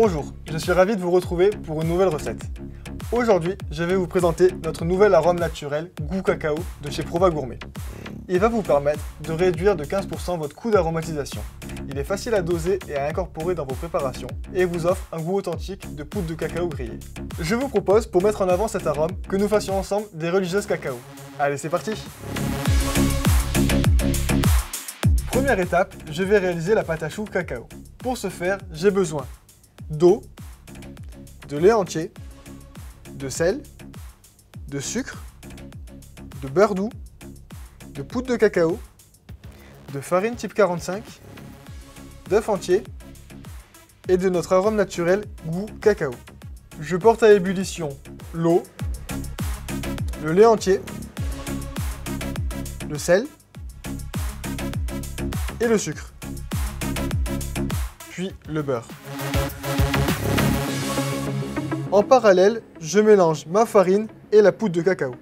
Bonjour, je suis ravi de vous retrouver pour une nouvelle recette. Aujourd'hui, je vais vous présenter notre nouvel arôme naturel goût cacao de chez Prova Gourmet. Il va vous permettre de réduire de 15% votre coût d'aromatisation. Il est facile à doser et à incorporer dans vos préparations et vous offre un goût authentique de poudre de cacao grillée. Je vous propose, pour mettre en avant cet arôme, que nous fassions ensemble des religieuses cacao. Allez, c'est parti! Première étape, je vais réaliser la pâte à choux cacao. Pour ce faire, j'ai besoin d'eau, de lait entier, de sel, de sucre, de beurre doux, de poudre de cacao, de farine type 45, d'œufs entiers et de notre arôme naturel goût cacao. Je porte à ébullition l'eau, le lait entier, le sel et le sucre, puis le beurre. En parallèle, je mélange ma farine et la poudre de cacao.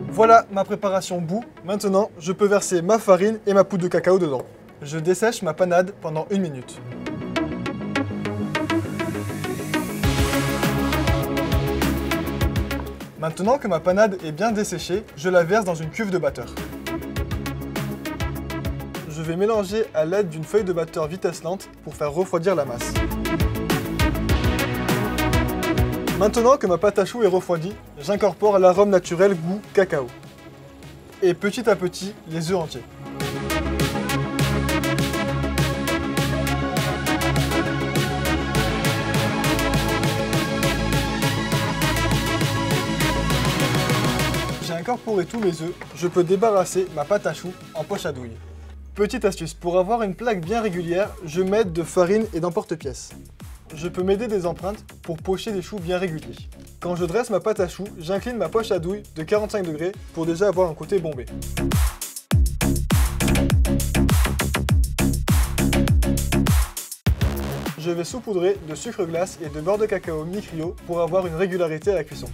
Voilà ma préparation bout. Maintenant, je peux verser ma farine et ma poudre de cacao dedans. Je dessèche ma panade pendant 1 minute. Maintenant que ma panade est bien desséchée, je la verse dans une cuve de batteur. Je vais mélanger à l'aide d'une feuille de batteur vitesse lente pour faire refroidir la masse. Maintenant que ma pâte à choux est refroidie, j'incorpore l'arôme naturel goût cacao. Et petit à petit, les œufs entiers. J'ai incorporé tous mes œufs, je peux débarrasser ma pâte à choux en poche à douille. Petite astuce, pour avoir une plaque bien régulière, je m'aide de farine et d'emporte-pièce. Je peux m'aider des empreintes pour pocher des choux bien réguliers. Quand je dresse ma pâte à choux, j'incline ma poche à douille de 45 degrés pour déjà avoir un côté bombé. Je vais saupoudrer de sucre glace et de beurre de cacao mi-cryo pour avoir une régularité à la cuisson.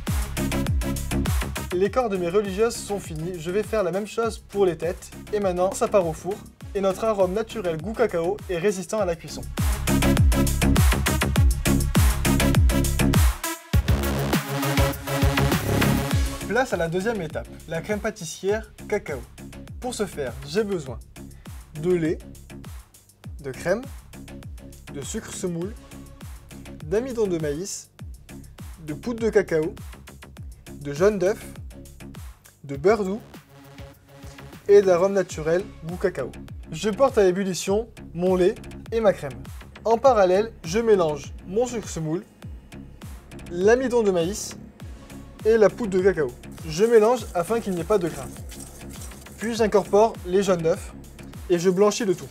Les corps de mes religieuses sont finis, je vais faire la même chose pour les têtes. Et maintenant, ça part au four. Et notre arôme naturel goût cacao est résistant à la cuisson. Place à la deuxième étape, la crème pâtissière cacao. Pour ce faire, j'ai besoin de lait, de crème, de sucre semoule, d'amidon de maïs, de poudre de cacao, de jaune d'œuf, de beurre doux et d'arôme naturel goût cacao. Je porte à ébullition mon lait et ma crème. En parallèle, je mélange mon sucre semoule, l'amidon de maïs et la poudre de cacao. Je mélange afin qu'il n'y ait pas de grains. Puis j'incorpore les jaunes d'œufs et je blanchis le tout.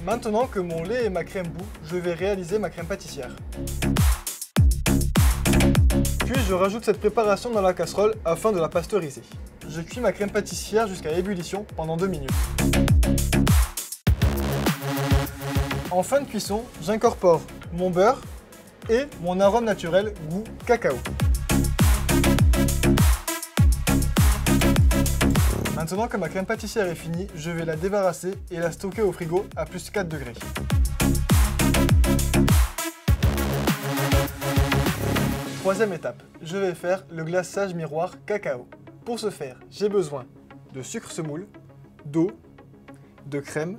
Maintenant que mon lait et ma crème bout, je vais réaliser ma crème pâtissière. Puis je rajoute cette préparation dans la casserole afin de la pasteuriser. Je cuis ma crème pâtissière jusqu'à ébullition pendant 2 minutes. En fin de cuisson, j'incorpore mon beurre et mon arôme naturel goût cacao. Maintenant que ma crème pâtissière est finie, je vais la débarrasser et la stocker au frigo à plus 4 degrés. Troisième étape, je vais faire le glaçage miroir cacao. Pour ce faire, j'ai besoin de sucre semoule, d'eau, de crème,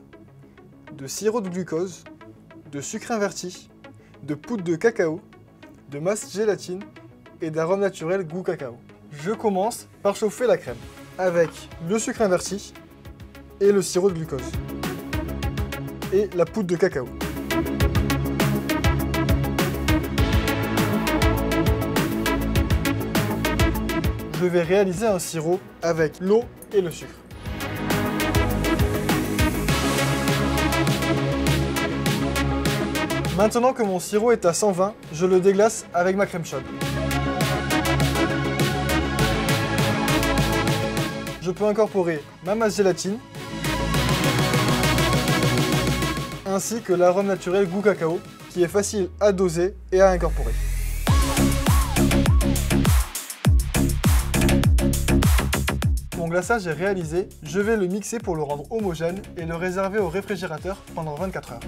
de sirop de glucose, de sucre inverti, de poudre de cacao, de masse gélatine et d'arôme naturel goût cacao. Je commence par chauffer la crème avec le sucre inverti et le sirop de glucose et la poudre de cacao. Je vais réaliser un sirop avec l'eau et le sucre. Maintenant que mon sirop est à 120, je le déglace avec ma crème chaude. Je peux incorporer ma masse gélatine ainsi que l'arôme naturel goût cacao qui est facile à doser et à incorporer. mon glaçage est réalisé, je vais le mixer pour le rendre homogène et le réserver au réfrigérateur pendant 24 heures.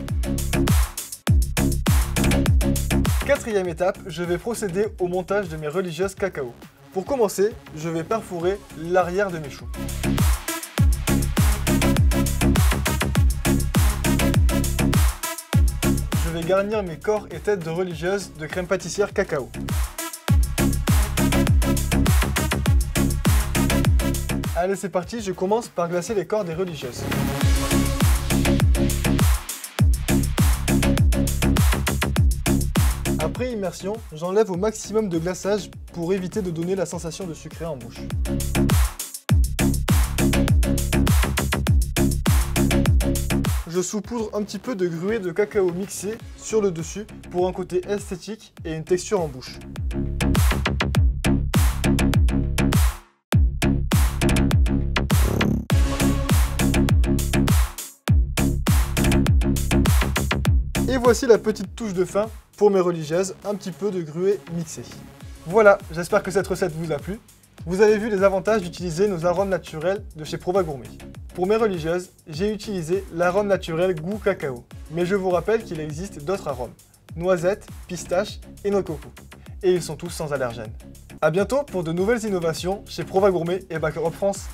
Quatrième étape, je vais procéder au montage de mes religieuses cacao. Pour commencer, je vais perforer l'arrière de mes choux. Je vais garnir mes corps et têtes de religieuses de crème pâtissière cacao. Allez, c'est parti, je commence par glacer les corps des religieuses. Après immersion, j'enlève au maximum de glaçage pour éviter de donner la sensation de sucré en bouche. Je saupoudre un petit peu de gruau de cacao mixé sur le dessus pour un côté esthétique et une texture en bouche. Et voici la petite touche de fin pour mes religieuses, un petit peu de gruau mixé. Voilà, j'espère que cette recette vous a plu. Vous avez vu les avantages d'utiliser nos arômes naturels de chez Prova Gourmet. Pour mes religieuses, j'ai utilisé l'arôme naturel goût cacao. Mais je vous rappelle qu'il existe d'autres arômes, noisettes, pistaches et noix de coco. Et ils sont tous sans allergènes. A bientôt pour de nouvelles innovations chez Prova Gourmet et Backer Up France.